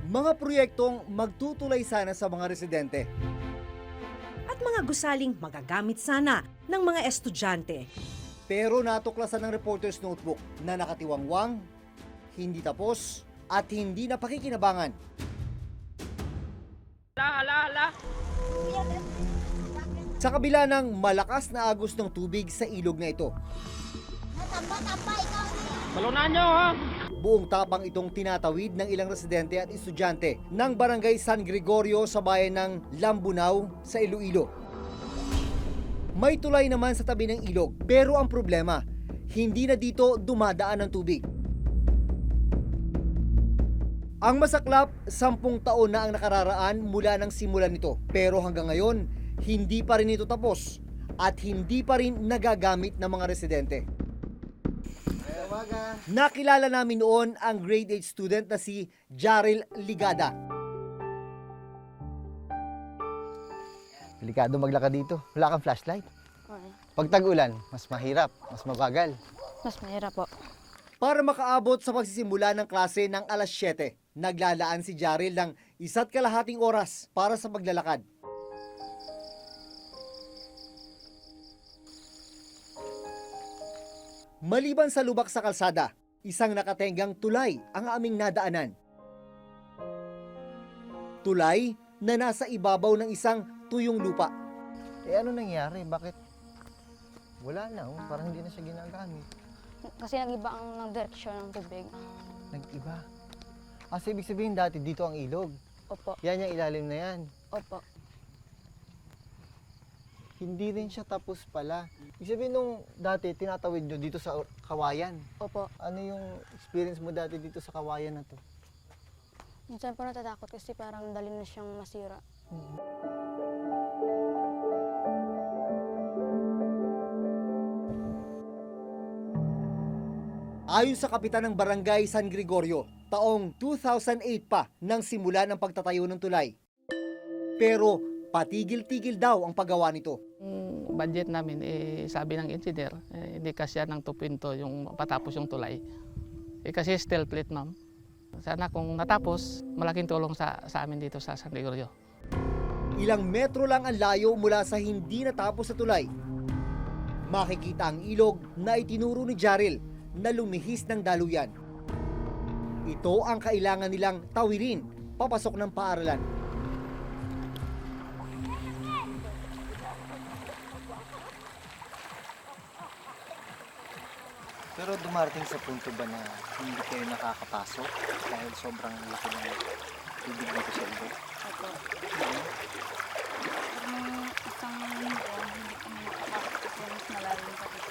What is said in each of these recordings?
Mga proyektong magtutulay sana sa mga residente. At mga gusaling magagamit sana ng mga estudyante. Pero natuklasan ng reporter's notebook na nakatiwangwang, hindi tapos, at hindi napakikinabangan. Sa kabila ng malakas na agos ng tubig sa ilog na ito. Balunan nyo, ha? Buong tapang itong tinatawid ng ilang residente at estudyante ng Barangay San Gregorio sa bayan ng Lambunao sa Iloilo. May tulay naman sa tabi ng ilog, pero ang problema, hindi na dito dumadaan ang tubig. Ang masaklap, 10 taon na ang nakararaan mula ng simulan nito, pero hanggang ngayon, hindi pa rin ito tapos at hindi pa rin nagagamit ng mga residente. Nakilala namin noon ang grade 8 student na si Jaril Ligada. Delikado maglakad dito. Wala kang flashlight. Okay. Pag tag-ulan, mas mahirap, mas mabagal. Mas mahirap po. Para makaabot sa pagsisimula ng klase ng alas 7, naglalaan si Jaril ng 1.5 oras para sa paglalakad. Maliban sa lubak sa kalsada, isang nakatenggang tulay ang aming nadaanan. Tulay na nasa ibabaw ng isang tuyong lupa. Eh ano nangyari? Bakit? Wala na, parang hindi na siya ginagamit. Kasi nag-iba ang direksyon ng tubig. Nag-iba. Kasi ibig sabihin dati dito ang ilog. Opo. Yan yung ilalim na yan. Opo. Hindi rin siya tapos pala. Ibig sabihin nung dati tinatawid nyo dito sa kawayan. Opo. Ano yung experience mo dati dito sa kawayan na to? Minsan po natatakot kasi parang dali na siyang masira. Ayon sa kapitan ng Barangay San Gregorio, taong 2008 pa nang simula ng pagtatayo ng tulay. Pero patigil-tigil daw ang paggawa nito. Yung budget namin, sabi ng engineer, hindi kasya ng tupinto yung patapos yung tulay. Kasi steel plate, ma'am. Sana kung natapos, malaking tulong sa amin dito sa San Gregorio. Ilang metro lang ang layo mula sa hindi natapos na tulay. Makikita ang ilog na itinuro ni Jaril na lumihis ng daluyan. Ito ang kailangan nilang tawirin papasok ng paaralan. Pero dumarating sa punto ba na hindi kayo nakakapasok dahil sobrang laki ng tubig dito sa ilog? Opo. Isang linggo, hindi kami nakapasok kasi mas malalim pa dito.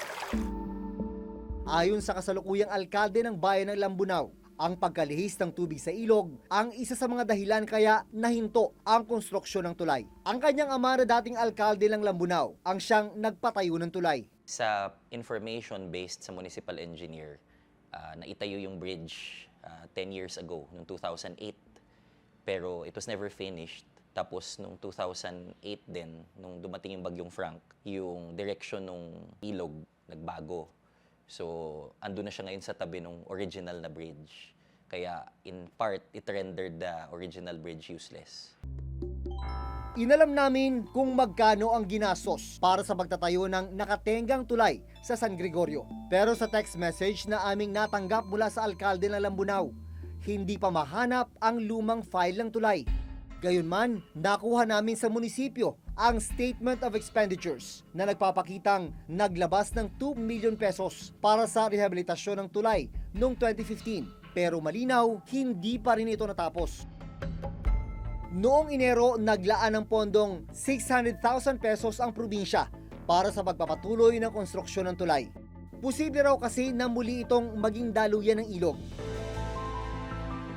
Ayon sa kasalukuyang alkalde ng bayan ng Lambunao, ang pagkalihis ng tubig sa ilog ang isa sa mga dahilan kaya nahinto ang konstruksyon ng tulay. Ang kanyang ama na dating alkalde ng Lambunao ang siyang nagpatayo ng tulay. Sa information based sa municipal engineer, naitayo yung bridge 10 years ago, noong 2008. Pero it was never finished. Tapos noong 2008 din, nung dumating yung Bagyong Frank, yung direction ng ilog nagbago. So, ando na siya ngayon sa tabi ng original na bridge. Kaya, in part, it rendered the original bridge useless. Inalam namin kung magkano ang ginastos para sa pagtatayo ng nakatenggang tulay sa San Gregorio. Pero sa text message na aming natanggap mula sa alkalde ng Lambunao, hindi pa mahanap ang lumang file ng tulay. Gayunman, nakuha namin sa munisipyo ang Statement of Expenditures na nagpapakitang naglabas ng 2 million pesos para sa rehabilitasyon ng tulay noong 2015. Pero malinaw, hindi pa rin ito natapos. Noong Enero, naglaan ng pondong 600,000 pesos ang probinsya para sa pagpapatuloy ng konstruksyon ng tulay. Posible raw kasi na muli itong maging daluyan ng ilog.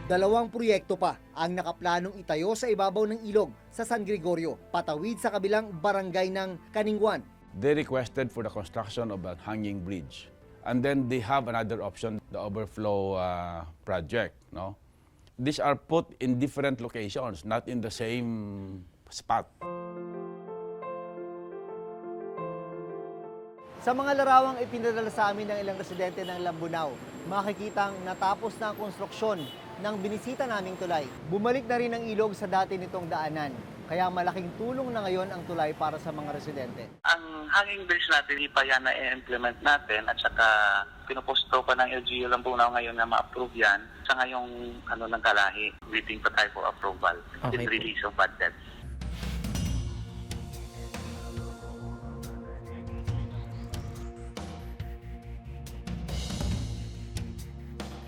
2 proyekto pa ang nakaplanong itayo sa ibabaw ng ilog sa San Gregorio, patawid sa kabilang barangay ng Kaningwan. They requested for the construction of a hanging bridge. And then they have another option, the overflow project. No? These are put in different locations, not in the same spot. Sa mga larawang ipinadala sa amin ng ilang residente ng Lambunao, makikitang natapos na ang konstruksyon ng binisita naming tulay. Bumalik na rin ang ilog sa dati nitong daanan, kaya malaking tulong na ngayon ang tulay para sa mga residente. Ang hanging bridge natin, hindi pa yan na-implement natin at saka pinuposto pa ng LGU Lambunao ngayon na ma-approve yan. Sa ngayong ng Kalahi, waiting pa tayo for approval and release of budget.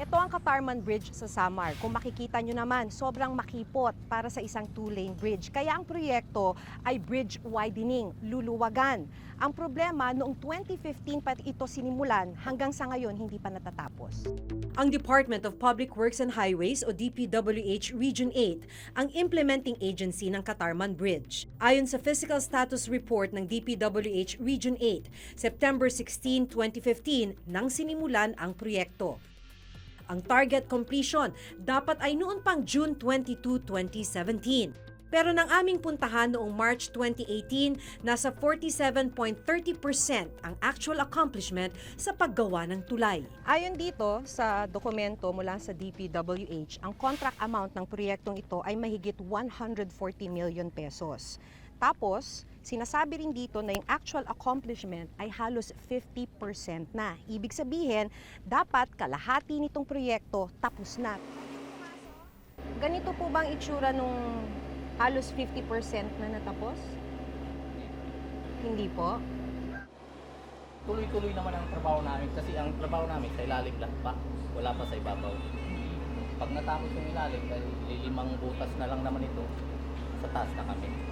Ito ang Katarman Bridge sa Samar. Kung makikita nyo naman, sobrang makipot para sa isang two-lane bridge. Kaya ang proyekto ay bridge widening, luluwagan. Ang problema, noong 2015 pa ito sinimulan, hanggang sa ngayon hindi pa natatapos. Ang Department of Public Works and Highways o DPWH Region 8 ang implementing agency ng Katarman Bridge. Ayon sa Physical Status Report ng DPWH Region 8, September 16, 2015 nang sinimulan ang proyekto. Ang target completion dapat ay noon pang June 22, 2017. Pero nang aming puntahan noong March 2018, nasa 47.30% ang actual accomplishment sa paggawa ng tulay. Ayon dito sa dokumento mula sa DPWH, ang contract amount ng proyektong ito ay mahigit 140 million pesos. Tapos, sinasabi rin dito na yung actual accomplishment ay halos 50% na. Ibig sabihin, dapat kalahati nitong proyekto tapos na. Ganito po bang itsura nung halos 50% na natapos? Hindi po. Tuloy-tuloy naman ang trabaho namin kasi ang trabaho namin sa ilalim lang pa, wala pa sa ibabaw. Pag natapos yung ilalim, dahil lilimang butas na lang naman ito, sa taas na kami.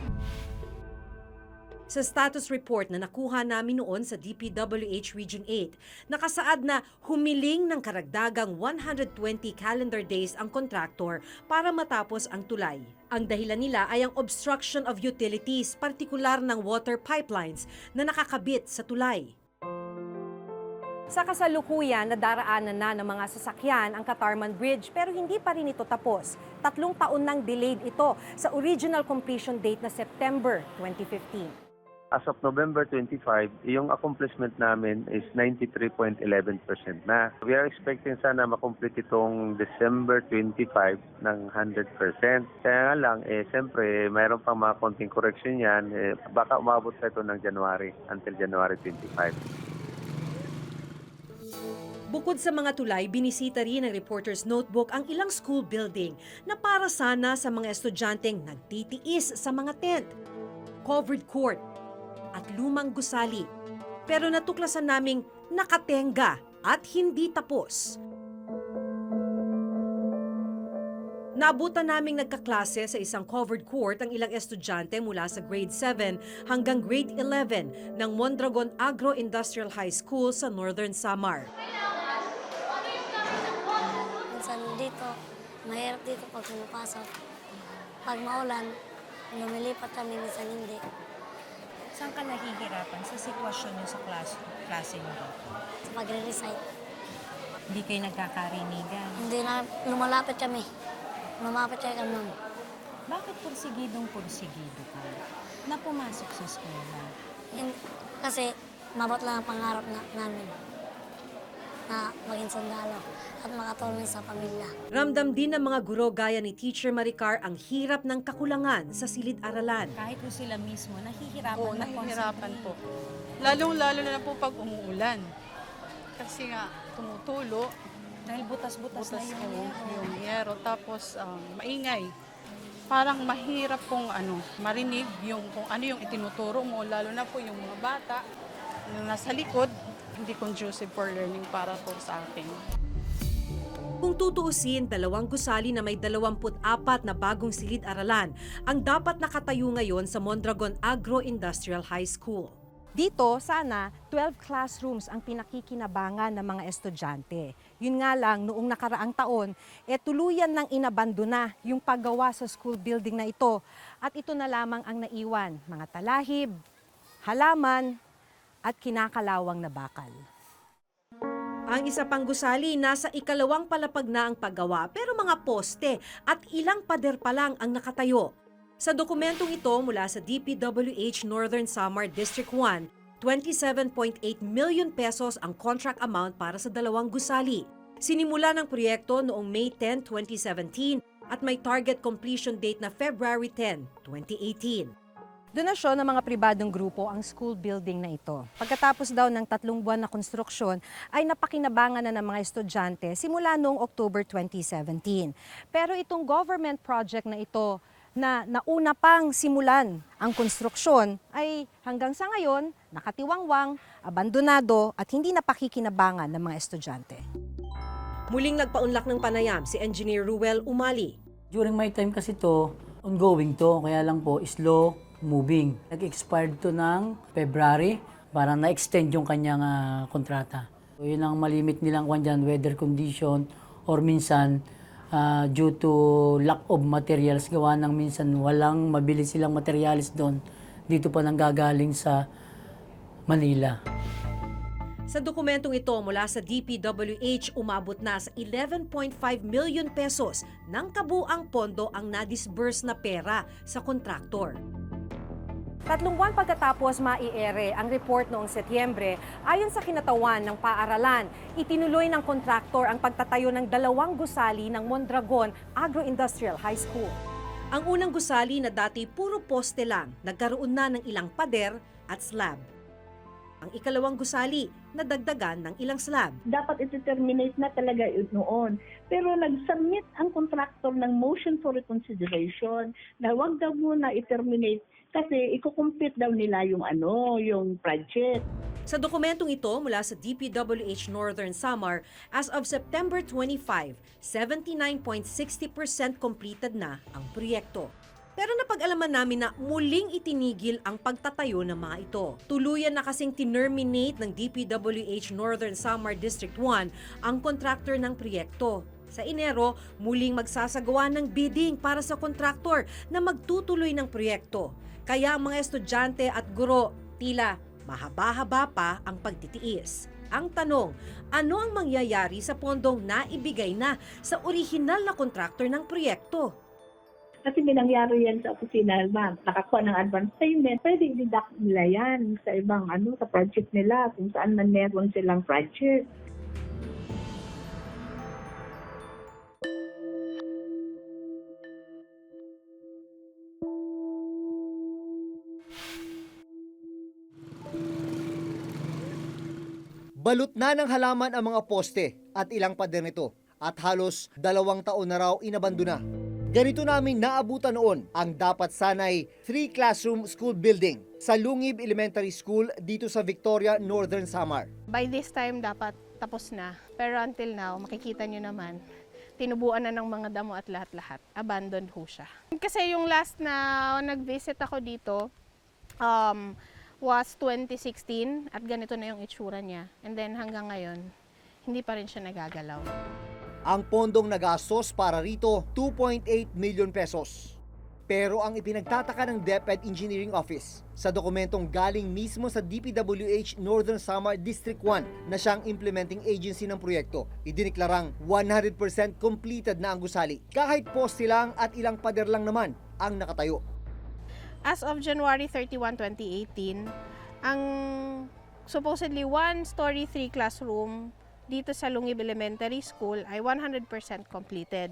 Sa status report na nakuha namin noon sa DPWH Region 8, nakasaad na humiling ng karagdagang 120 calendar days ang kontraktor para matapos ang tulay. Ang dahilan nila ay ang obstruction of utilities, partikular ng water pipelines na nakakabit sa tulay. Sa kasalukuyan, nadaraanan na ng mga sasakyan ang Katarman Bridge pero hindi pa rin ito tapos. 3 taon nang delayed ito sa original completion date na September 2015. As of November 25, yung accomplishment namin is 93.11% na. We are expecting sana makomplete itong December 25 ng 100%. Kaya nga lang, siyempre, mayroon pang mga konting correction yan. Baka umabot sa ito ng January, until January 25. Bukod sa mga tulay, binisita rin ng Reporter's Notebook ang ilang school building na para sana sa mga estudyanteng nagtitiis sa mga tent, covered court, at lumang gusali. Pero natuklasan naming nakatenga at hindi tapos. Naabutan naming nagkaklase sa isang covered court ang ilang estudyante mula sa grade 7 hanggang grade 11 ng Mondragon Agro-Industrial High School sa Northern Samar. Minsan dito, mahirap dito pag pumapasok. Pag maulan, lumilipat kami, minsan hindi. Saan ka nahihirapan sa sitwasyon niyo sa klase niyo? Sa pagre-recite. Hindi kayo nagkakarinigan? Hindi na, lumalapit kami. Lumapit kami nun. Bakit pursigido ka na pumasok sa eskwela? Kasi mabot lang ang pangarap namin na maging sundalo at makatulong sa pamilya. Ramdam din ng mga guro gaya ni Teacher Maricar ang hirap ng kakulangan sa silid-aralan. Kahit po sila mismo, nahihirapan Oo, nahihirapan po. Lalong-lalo na po pag umuulan. Kasi nga, tumutulo. Dahil butas-butas na yung yero. Tapos, maingay. Parang mahirap pong marinig yung kung ano yung itinuturo mo, lalo na po yung mga bata na nasa likod, hindi conducive for learning para po sa akin. Kung tutuusin, 2 gusali na may 24 na bagong silid-aralan ang dapat nakatayo ngayon sa Mondragon Agro-Industrial High School. Dito, sana, 12 classrooms ang pinakikinabangan ng mga estudyante. Yun nga lang, noong nakaraang taon, tuluyan nang inabandona yung paggawa sa school building na ito. At ito na lamang ang naiwan, mga talahib, halaman, at kinakalawang na bakal. Ang isa pang gusali, nasa 2nd palapag na ang paggawa pero mga poste at ilang pader pa lang ang nakatayo. Sa dokumentong ito mula sa DPWH Northern Samar District 1, 27.8 million pesos ang contract amount para sa dalawang gusali. Sinimula ng proyekto noong May 10, 2017 at may target completion date na February 10, 2018. Donasyon ng mga pribadong grupo ang school building na ito. Pagkatapos daw ng 3 buwan na konstruksyon ay napakinabangan na ng mga estudyante simula noong October 2017. Pero itong government project na ito na nauna pang simulan ang konstruksyon ay hanggang sa ngayon nakatiwangwang, abandonado at hindi napakikinabangan ng mga estudyante. Muling nagpaunlak ng panayam si Engineer Ruel Umali. During my time kasi to, ongoing to, kaya lang po slow moving. Nag-expired to ng February, para na-extend yung kanyang kontrata. So, yun ang malimit nilang kwan dyan, weather condition, or minsan due to lack of materials, gawa ng minsan walang mabili silang materials doon, dito pa nanggagaling sa Manila. Sa dokumentong ito mula sa DPWH, umabot na sa 11.5 million pesos ng kabuang pondo ang na-disburse na pera sa kontraktor. 3 buwan pagkatapos maiere ang report noong Setyembre, ayon sa kinatawan ng paaralan, itinuloy ng kontraktor ang pagtatayo ng 2 gusali ng Mondragon Agro-Industrial High School. Ang unang gusali na dati puro poste lang, nagkaroon na ng ilang pader at slab. Ang ikalawang gusali, nadagdagan ng ilang slab. Dapat iti-terminate na talaga noon. Pero nag-submit ang contractor ng motion for reconsideration na huwag daw muna i-terminate kasi ikukumpit daw nila yung project. Sa dokumentong ito mula sa DPWH Northern Samar, as of September 25, 79.60% completed na ang proyekto. Pero napag-alaman namin na muling itinigil ang pagtatayo ng mga ito. Tuluyan na kasing tinerminate ng DPWH Northern Samar District 1 ang kontraktor ng proyekto. Sa Enero, muling magsasagawa ng bidding para sa kontraktor na magtutuloy ng proyekto. Kaya ang mga estudyante at guro, tila mahaba-haba pa ang pagtitiis. Ang tanong, ano ang mangyayari sa pondong naibigay na sa orihinal na kontraktor ng proyekto? Kasi may nangyari yan sa opisina, nakakuha ng advance payment, pwede i-deduct nila yan sa ibang sa project nila, kung saan man meron silang project. Balot na ng halaman ang mga poste at ilang pader nito at halos 2 taon na raw inabandona. Ganito namin naabutan noon ang dapat sanay 3-classroom school building sa Lungib Elementary School dito sa Victoria, Northern Samar. By this time dapat tapos na, pero until now makikita nyo naman tinubuan na ng mga damo at lahat-lahat. Abandoned ho siya. Kasi yung last na nag-visit ako dito was 2016 at ganito na yung itsura niya. And then hanggang ngayon, hindi pa rin siya nagagalaw. Ang pondong nagastos para rito, 2.8 million pesos. Pero ang ipinagtataka ng DepEd Engineering Office sa dokumentong galing mismo sa DPWH Northern Samar District 1 na siyang implementing agency ng proyekto, idiniklarang 100% completed na ang gusali. Kahit poste lang at ilang pader lang naman ang nakatayo. As of January 31, 2018, ang supposedly 1-story 3-classroom dito sa Lungib Elementary School ay 100% completed.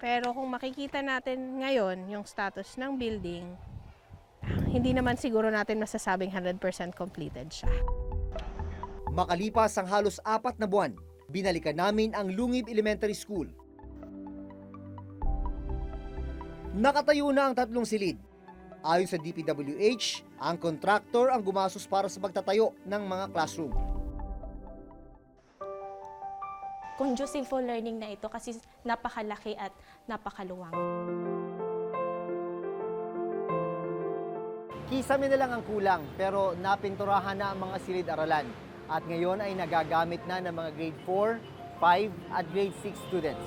Pero kung makikita natin ngayon yung status ng building, hindi naman siguro natin masasabing 100% completed siya. Makalipas ang halos 4 na buwan, binalikan namin ang Lungib Elementary School. Nakatayo na ang 3 silid. Ayon sa DPWH, ang kontraktor ang gumastos para sa pagtatayo ng mga classroom. Conducive for learning na ito kasi napakalaki at napakaluwang. Kisame na lang ang kulang pero napinturahan na ang mga silid-aralan at ngayon ay nagagamit na ng mga grade 4, 5 at grade 6 students.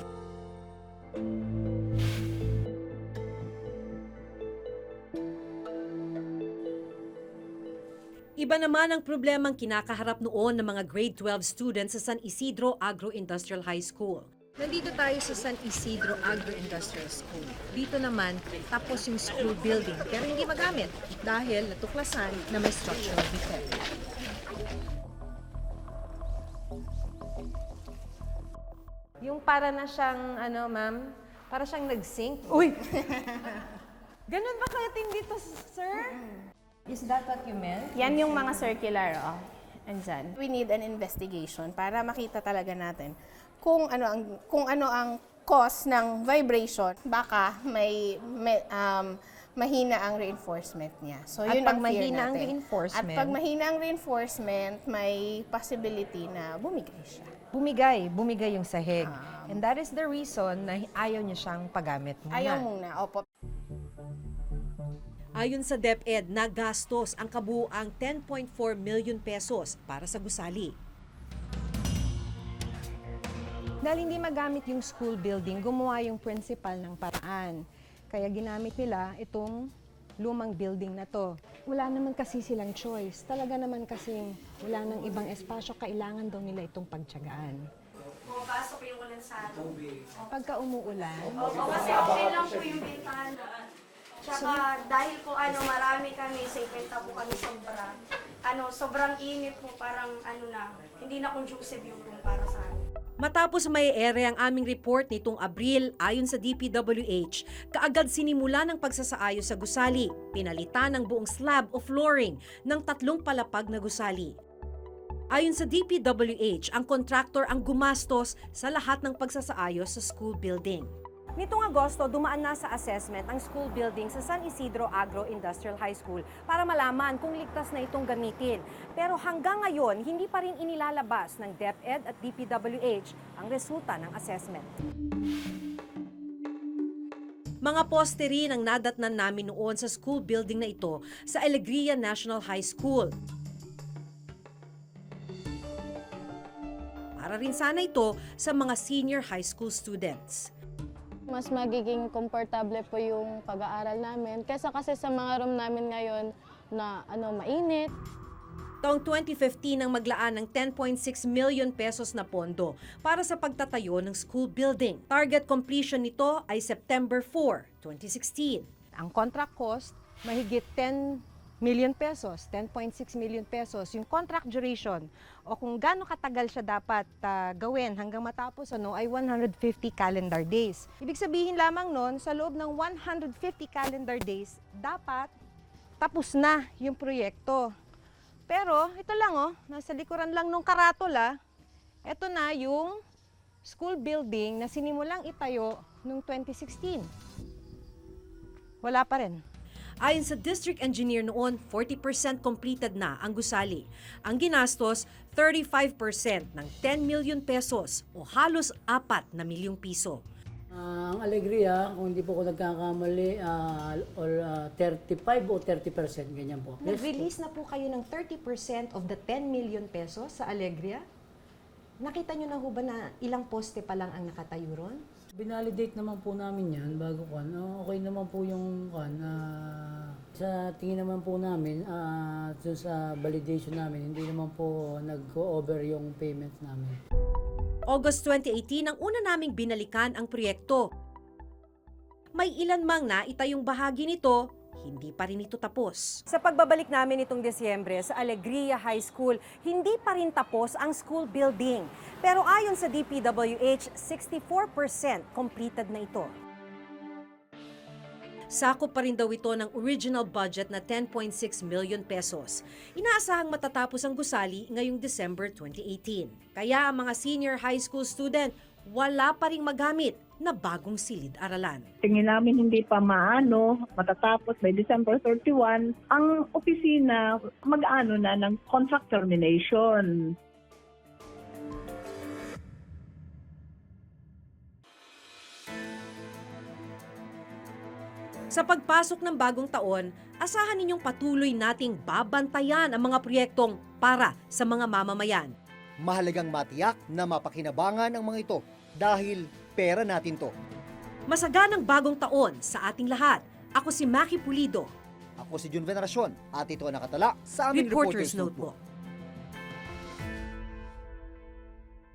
Iba naman ang problemang kinakaharap noon ng mga grade 12 students sa San Isidro Agro-Industrial High School. Nandito tayo sa San Isidro Agro-Industrial School. Dito naman, tapos yung school building pero hindi magamit dahil natuklasan na may structural defect. Yung para na siyang, ano ma'am, para siyang nag-sink. Uy! Ganun ba katindi to, sir? Is that what you meant? Yan yung mga circular, andyan. We need an investigation para makita talaga natin kung ano ang cause ng vibration. Baka mahina ang reinforcement niya. So, yun ang fear natin. At pag mahina ang reinforcement, may possibility na bumigay siya. Bumigay yung sahig. And that is the reason na ayaw niya siyang paggamit muna. Ayaw muna, opo. Ayon sa DepEd, nagastos ang kabuuang 10.4 million pesos para sa gusali. Dahil hindi magamit yung school building, gumawa yung principal ng paraan. Kaya ginamit nila itong lumang building na to. Wala naman kasi silang choice. Talaga naman kasi wala nang ibang espasyo, kailangan daw nila itong pagtiyagaan. Pumapasok yung ulan sa atin. Pagka umuulan, Opo, kasi okay lang po yung bintana. Tsaka dahil po marami kami, sa ipenta po kami sobra. Sobrang init po, parang hindi na conducive yung room para sa amin. Matapos may ere ang aming report nitong Abril, ayon sa DPWH, kaagad sinimula ng pagsasaayos sa gusali. Pinalitan ang buong slab o flooring ng 3 palapag na gusali. Ayon sa DPWH, ang kontraktor ang gumastos sa lahat ng pagsasaayos sa school building. nitong Agosto, dumaan na sa assessment ang school building sa San Isidro Agro-Industrial High School para malaman kung ligtas na itong gamitin. Pero hanggang ngayon, hindi pa rin inilalabas ng DepEd at DPWH ang resulta ng assessment. Mga poste rin ang nadatnan namin noon sa school building na ito sa Alegria National High School. Para rin sana ito sa mga senior high school students. Mas magiging komportable po yung pag-aaral namin kaysa kasi sa mga room namin ngayon na mainit. Taong 2015 ang maglaan ng 10.6 million pesos na pondo para sa pagtatayo ng school building. Target completion nito ay September 4, 2016. Ang contract cost, mahigit 10 million pesos, 10.6 million pesos. Yung contract duration o kung gaano katagal siya dapat gawin hanggang matapos ay 150 calendar days. Ibig sabihin lamang nun, sa loob ng 150 calendar days, dapat tapos na yung proyekto. Pero ito lang nasa likuran lang nung karatula, ito na yung school building na sinimulang itayo noong 2016. Wala pa rin. Ayon sa district engineer noon, 40% completed na ang gusali. Ang ginastos, 35% ng 10 million pesos o halos 4 na milyong piso. Ang Alegria, kung hindi po ako nagkakamali, 35 o 30%, ganyan po. Nag-release na po kayo ng 30% of the 10 million pesos sa Alegria? Nakita nyo na ho ba na ilang poste pa lang ang nakatayo ron? Binalidate naman po namin yan bago okay naman po yung sa tingin naman po namin, sa validation namin, hindi naman po nag-over yung payment namin. August 2018 ang una naming binalikan ang proyekto. May ilan mang naitayong bahagi nito, hindi pa rin ito tapos. Sa pagbabalik namin itong Desyembre sa Alegria High School, hindi pa rin tapos ang school building. Pero ayon sa DPWH, 64% completed na ito. Sakop pa rin daw ito ng original budget na 10.6 million pesos. Inaasahang matatapos ang gusali ngayong December 2018. Kaya ang mga senior high school student, wala pa ring magamit na bagong silid-aralan. Tingin namin hindi pa matatapos by December 31, ang opisina mag-ano na ng contract termination. Sa pagpasok ng bagong taon, asahan ninyong patuloy nating babantayan ang mga proyektong para sa mga mamamayan. Mahalagang matiyak na mapakinabangan ang mga ito dahil pera natin to. Masaganang bagong taon sa ating lahat. Ako si Maki Pulido. Ako si Jun Veneracion at ito ang nakatala sa aming Reporter's Notebook.